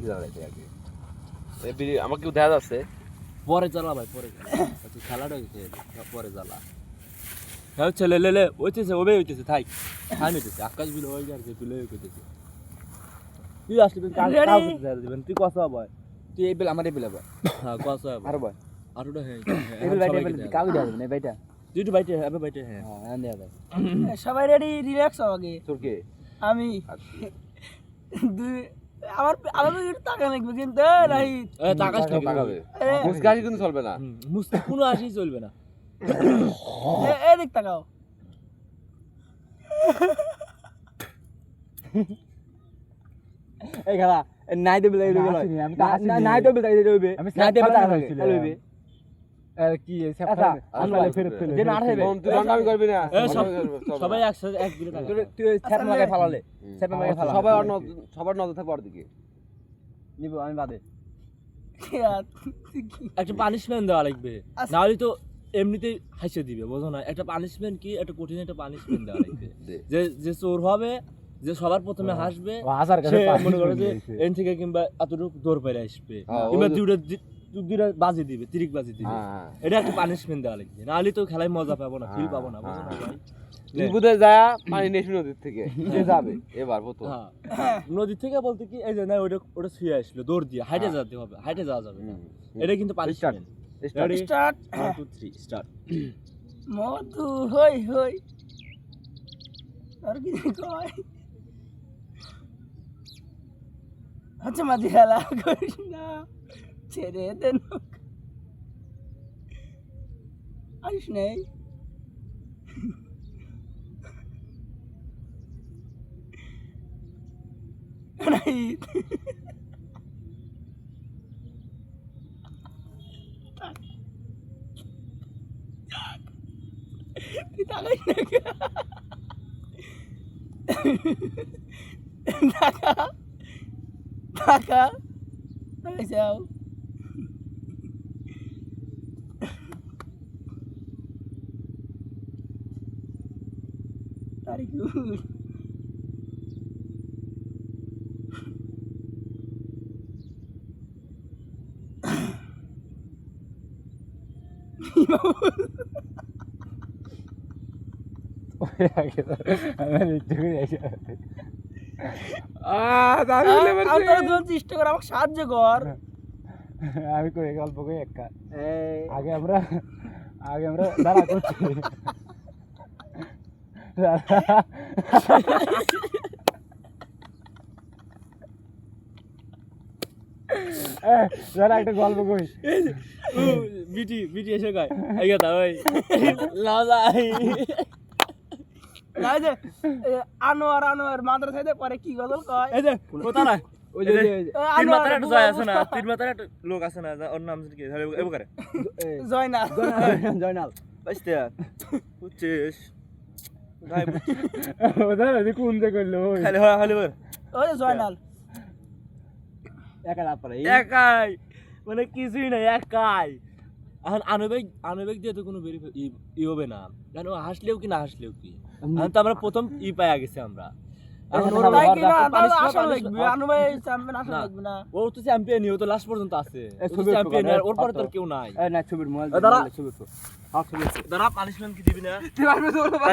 জ্বালাইতে আগে আমাকে দেখা যাচ্ছে পরে জ্বালা ভাই পরে তুই খেলাটা পরে জ্বালা হ্যাঁ ছেলে লেলে হইতেছে ওবে হইতেছে থাই খান হইতেছে আকাশ বিল হয়ে যাচ্ছে তুলে হইতেছে তুই আসলে দিবেন তুই কসা বয় তুই এই বেলা আমার এই বেলা হ্যাঁ কসা আর বয় আরোটা হ্যাঁ এই বেলা কাউ দেওয়া যাবে না ভাইটা তুই একটু বাইটে হবে বাইটে হ্যাঁ হ্যাঁ দেওয়া যাবে সবাই রেডি রিল্যাক্স হও আগে তোর কে আমি আমার একটু টাকা লাগবে কিন্তু নাই তাকাস টাকাবে মুসকাশি কিন্তু চলবে না মুস্তাক কোনো আসি চলবে না এদিক তাকাও এই খেলা নাই দেবে নাই দেবে নাই দেবে তাই দেবে নাই দেবে তাই দেবে আর কি সেফা আমরা ফেরত ফেলে যে না হবে তুই রন্ডামি করবি না সবাই একসাথে এক দিকে তুই সেফা মাকে ফালালে সেফা মাকে ফালা সবার নজর থাকবে ওর দিকে নিব আমি বাদে একটা পানিশমেন্ট দেওয়া লাগবে না হলে তো এমনিতেই হাসে দিবে বোঝো না একটা পানিশমেন্ট কি একটা কঠিন একটা পানিশমেন্ট দেওয়া লাগবে যে যে চোর হবে যে সবার প্রথমে হাসবে সে মনে করে যে এন থেকে কিংবা এতটুকু দৌড় পেরে আসবে কিংবা দুইটা বাজি দিবে তিরিক বাজি দিবে এটা একটা পানিশমেন্ট দেওয়া লাগবে না হলে তো খেলায় মজা পাবো না ফিল পাবো না বোঝো না ভাই তুই বুঝে যা পানি নেই নদীর থেকে যে যাবে এবার প্রথম নদী থেকে বলতে কি এই যে না ওটা ছুঁয়ে আসলো দৌড় দিয়ে হাইটে যেতে হবে হাইটে যাওয়া যাবে না এটা কিন্তু পানিশমেন্ট স্টার্ট 1 2 3 স্টার্ট মধু হই হই আর কি কয় আচ্ছা মাঝি খেলা করিস না ছেড়ে দেন আইস নেই নাই তুই তাকাই না টাকা যাও তারিখ চেষ্টা কর আমাকে সাহায্য কর আমি কই গল্প কই একা আগে আমরা দাঁড়া করছি দাঁড়া একটা গল্প কই বিটি এসে কয় এই কথা ওই না যাই না যে আনোয়ার মাদ্রাসায় পরে কি গজল কয় এই যে কথা না ওই যে তিন মাথার একটা জয় আছে না তিন মাথার একটা লোক আছে না ওর নাম কি এবো করে জয়নাল বুঝতে বুঝছিস ভাই ওটা কোন যে করলো খালি বল ওই জয়নাল একা না পারে একাই মানে কিছুই না একাই এখন আনুবেগ দিয়ে তো কোনো ই হবে না জানো হাসলেও কি না হাসলেও কি এখন তো আমরা প্রথম পাইয়া গেছি আমরা ও তো চ্যাম্পিয়ন ও তো লাস্ট পর্যন্ত আছে চ্যাম্পিয়ন ওর পরে তো কেউ নাই না ছবির মোবাইল দাঁড়া পানিশমেন্ট কি দিবি না